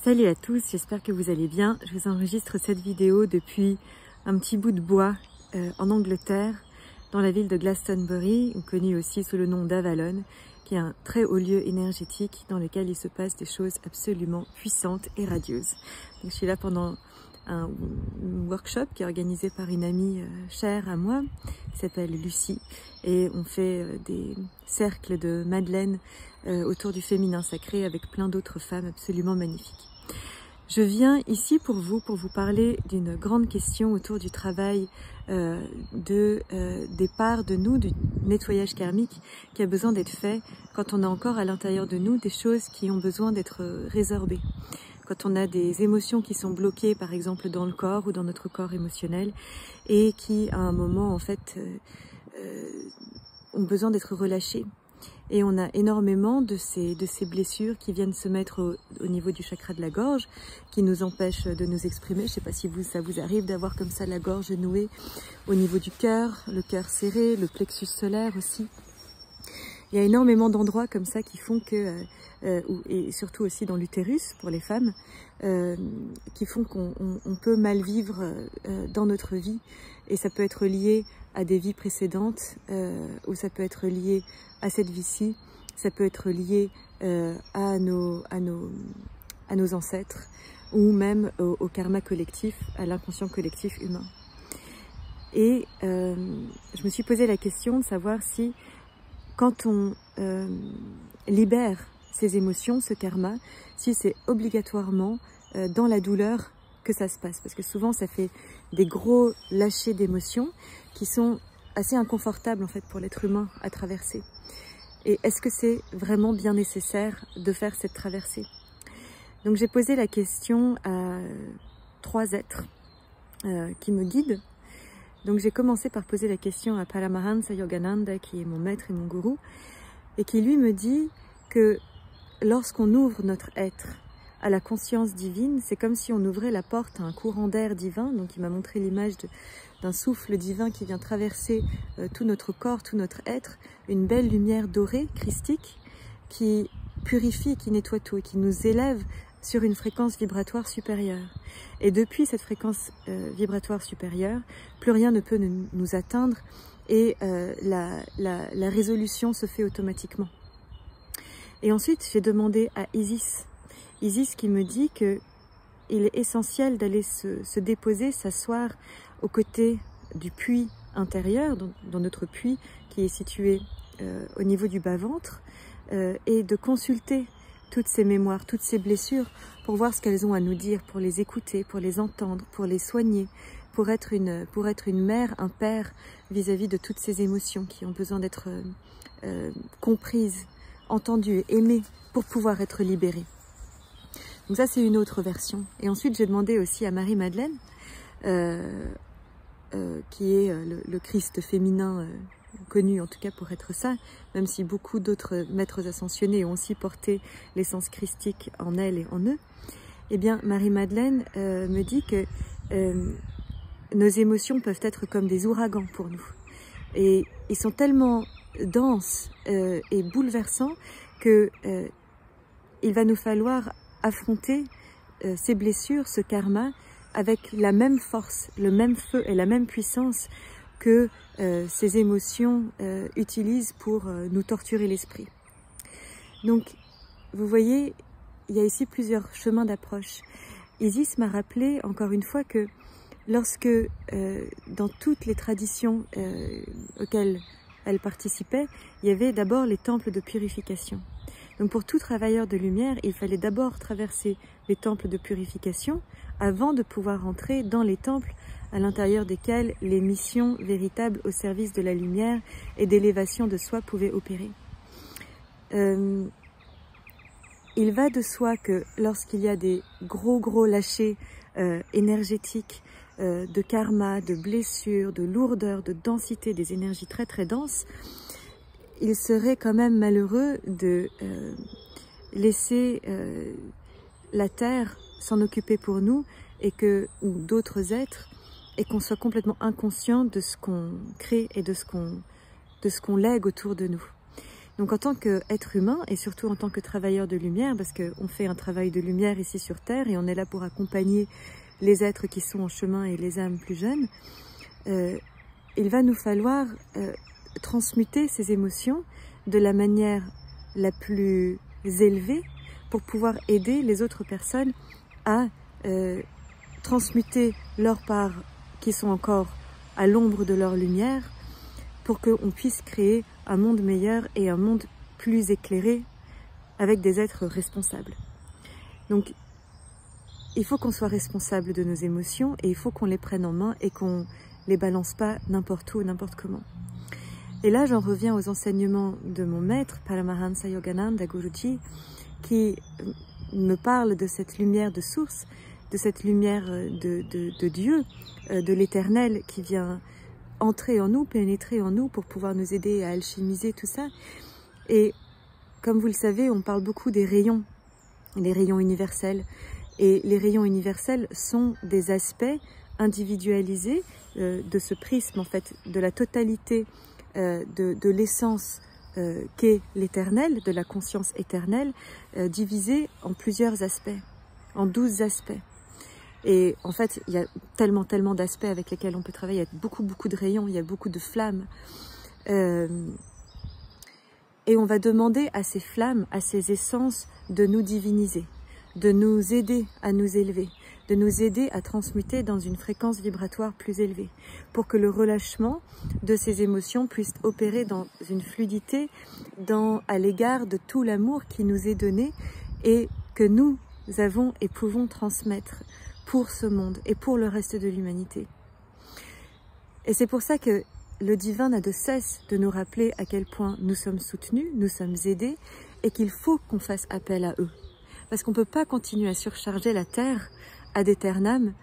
Salut à tous, j'espère que vous allez bien. Je vous enregistre cette vidéo depuis un petit bout de bois en Angleterre, dans la ville de Glastonbury, connue aussi sous le nom d'Avalon, qui est un très haut lieu énergétique dans lequel il se passe des choses absolument puissantes et radieuses. Donc, je suis là pendant un workshop qui est organisé par une amie chère à moi, qui s'appelle Lucie, et on fait des cercles de Madeleine autour du féminin sacré avec plein d'autres femmes absolument magnifiques. Je viens ici pour vous parler d'une grande question autour du travail des parts de nous, du nettoyage karmique qui a besoin d'être fait quand on a encore à l'intérieur de nous des choses qui ont besoin d'être résorbées. Quand on a des émotions qui sont bloquées, par exemple dans le corps ou dans notre corps émotionnel, et qui à un moment en fait ont besoin d'être relâchées. Et on a énormément de ces blessures qui viennent se mettre au niveau du chakra de la gorge, qui nous empêchent de nous exprimer. Je ne sais pas si ça vous arrive d'avoir comme ça la gorge nouée au niveau du cœur, le cœur serré, le plexus solaire aussi. Il y a énormément d'endroits comme ça qui font que, et surtout aussi dans l'utérus pour les femmes, qui font qu'on peut mal vivre dans notre vie. Et ça peut être lié à des vies précédentes, ou ça peut être lié à cette vie-ci, ça peut être lié à nos ancêtres, ou même au karma collectif, à l'inconscient collectif humain. Et je me suis posé la question de savoir si, quand on libère ces émotions, ce karma, si c'est obligatoirement dans la douleur que ça se passe. Parce que souvent, ça fait des gros lâchers d'émotions qui sont assez inconfortables en fait pour l'être humain à traverser. Et est-ce que c'est vraiment bien nécessaire de faire cette traversée? Donc j'ai posé la question à 3 êtres qui me guident. Donc j'ai commencé par poser la question à Paramahansa Yogananda, qui est mon maître et mon gourou, et qui lui me dit que lorsqu'on ouvre notre être à la conscience divine, c'est comme si on ouvrait la porte à un courant d'air divin. Donc il m'a montré l'image d'un souffle divin qui vient traverser tout notre corps, tout notre être, une belle lumière dorée, christique, qui purifie, qui nettoie tout et qui nous élève sur une fréquence vibratoire supérieure. Et depuis cette fréquence vibratoire supérieure, plus rien ne peut nous atteindre et la résolution se fait automatiquement. Et ensuite, j'ai demandé à Isis qui me dit qu'il est essentiel d'aller se déposer, s'asseoir aux côtés du puits intérieur, dans notre puits qui est situé au niveau du bas-ventre, et de consulter toutes ces mémoires, toutes ces blessures, pour voir ce qu'elles ont à nous dire, pour les écouter, pour les entendre, pour les soigner, pour être une mère, un père vis-à-vis de toutes ces émotions qui ont besoin d'être comprises, entendues et aimées pour pouvoir être libérées. Donc ça, c'est une autre version. Et ensuite, j'ai demandé aussi à Marie-Madeleine, qui est le Christ féminin connu en tout cas pour être ça, même si beaucoup d'autres maîtres ascensionnés ont aussi porté l'essence christique en elle et en eux. Eh bien, Marie-Madeleine me dit que nos émotions peuvent être comme des ouragans pour nous. Et ils sont tellement denses et bouleversants que il va nous falloir affronter ces blessures, ce karma, avec la même force, le même feu et la même puissance que ces émotions utilisent pour nous torturer l'esprit. Donc, vous voyez, il y a ici plusieurs chemins d'approche. Isis m'a rappelé encore une fois que lorsque, dans toutes les traditions auxquelles elle participait, il y avait d'abord les temples de purification. Donc pour tout travailleur de lumière, il fallait d'abord traverser les temples de purification avant de pouvoir entrer dans les temples à l'intérieur desquels les missions véritables au service de la lumière et d'élévation de soi pouvaient opérer. Il va de soi que lorsqu'il y a des gros lâchers énergétiques, de karma, de blessures, de lourdeur, de densité, des énergies très denses, il serait quand même malheureux de laisser la Terre s'en occuper pour nous ou d'autres êtres, et qu'on soit complètement inconscient de ce qu'on crée et de ce qu'on lègue autour de nous. Donc en tant qu'être humain, et surtout en tant que travailleur de lumière, parce qu'on fait un travail de lumière ici sur Terre, et on est là pour accompagner les êtres qui sont en chemin et les âmes plus jeunes, il va nous falloir transmuter ces émotions de la manière la plus élevée pour pouvoir aider les autres personnes à transmuter leurs parts qui sont encore à l'ombre de leur lumière, pour qu'on puisse créer un monde meilleur et un monde plus éclairé avec des êtres responsables. Donc, il faut qu'on soit responsable de nos émotions et il faut qu'on les prenne en main et qu'on les balance pas n'importe où, n'importe comment. Et là, j'en reviens aux enseignements de mon maître, Paramahansa Yogananda Guruji, qui me parle de cette lumière de source, de cette lumière de Dieu, de l'éternel qui vient entrer en nous, pénétrer en nous pour pouvoir nous aider à alchimiser tout ça. Et comme vous le savez, on parle beaucoup des rayons, les rayons universels. Et les rayons universels sont des aspects individualisés de ce prisme, en fait, de la totalité de l'essence qu'est l'éternel, de la conscience éternelle, divisée en plusieurs aspects, en 12 aspects. Et en fait, il y a tellement d'aspects avec lesquels on peut travailler. Il y a beaucoup de rayons, il y a beaucoup de flammes. Et on va demander à ces flammes, à ces essences de nous diviniser, de nous aider à nous élever, de nous aider à transmuter dans une fréquence vibratoire plus élevée, pour que le relâchement de ces émotions puisse opérer dans une fluidité à l'égard de tout l'amour qui nous est donné et que nous avons et pouvons transmettre pour ce monde et pour le reste de l'humanité. Et c'est pour ça que le divin n'a de cesse de nous rappeler à quel point nous sommes soutenus, nous sommes aidés et qu'il faut qu'on fasse appel à eux. Parce qu'on ne peut pas continuer à surcharger la Terre ad aeternam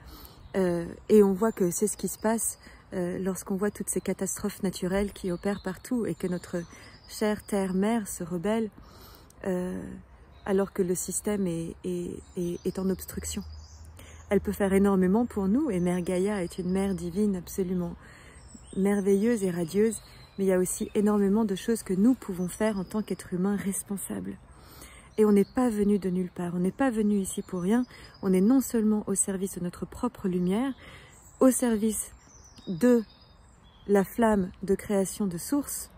et on voit que c'est ce qui se passe lorsqu'on voit toutes ces catastrophes naturelles qui opèrent partout et que notre chère Terre-Mère se rebelle alors que le système est en obstruction. Elle peut faire énormément pour nous et Mère Gaïa est une mère divine absolument merveilleuse et radieuse, mais il y a aussi énormément de choses que nous pouvons faire en tant qu'êtres humains responsables. Et on n'est pas venu de nulle part, on n'est pas venu ici pour rien, on est non seulement au service de notre propre lumière, au service de la flamme de création de Source,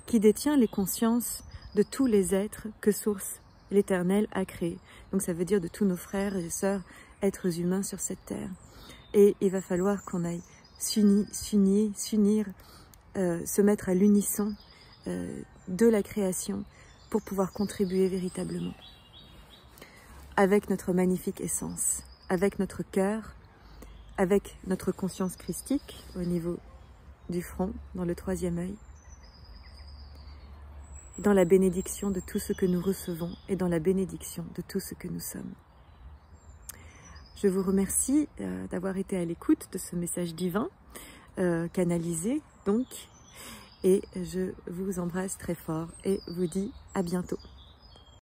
qui détient les consciences de tous les êtres que Source, l'Éternel, a créés. Donc ça veut dire de tous nos frères et sœurs, êtres humains sur cette terre. Et il va falloir qu'on aille s'unir, se mettre à l'unisson de la création pour pouvoir contribuer véritablement avec notre magnifique essence, avec notre cœur, avec notre conscience christique au niveau du front, dans le troisième œil, dans la bénédiction de tout ce que nous recevons et dans la bénédiction de tout ce que nous sommes. Je vous remercie d'avoir été à l'écoute de ce message divin, canalisé donc, et je vous embrasse très fort et vous dis à bientôt.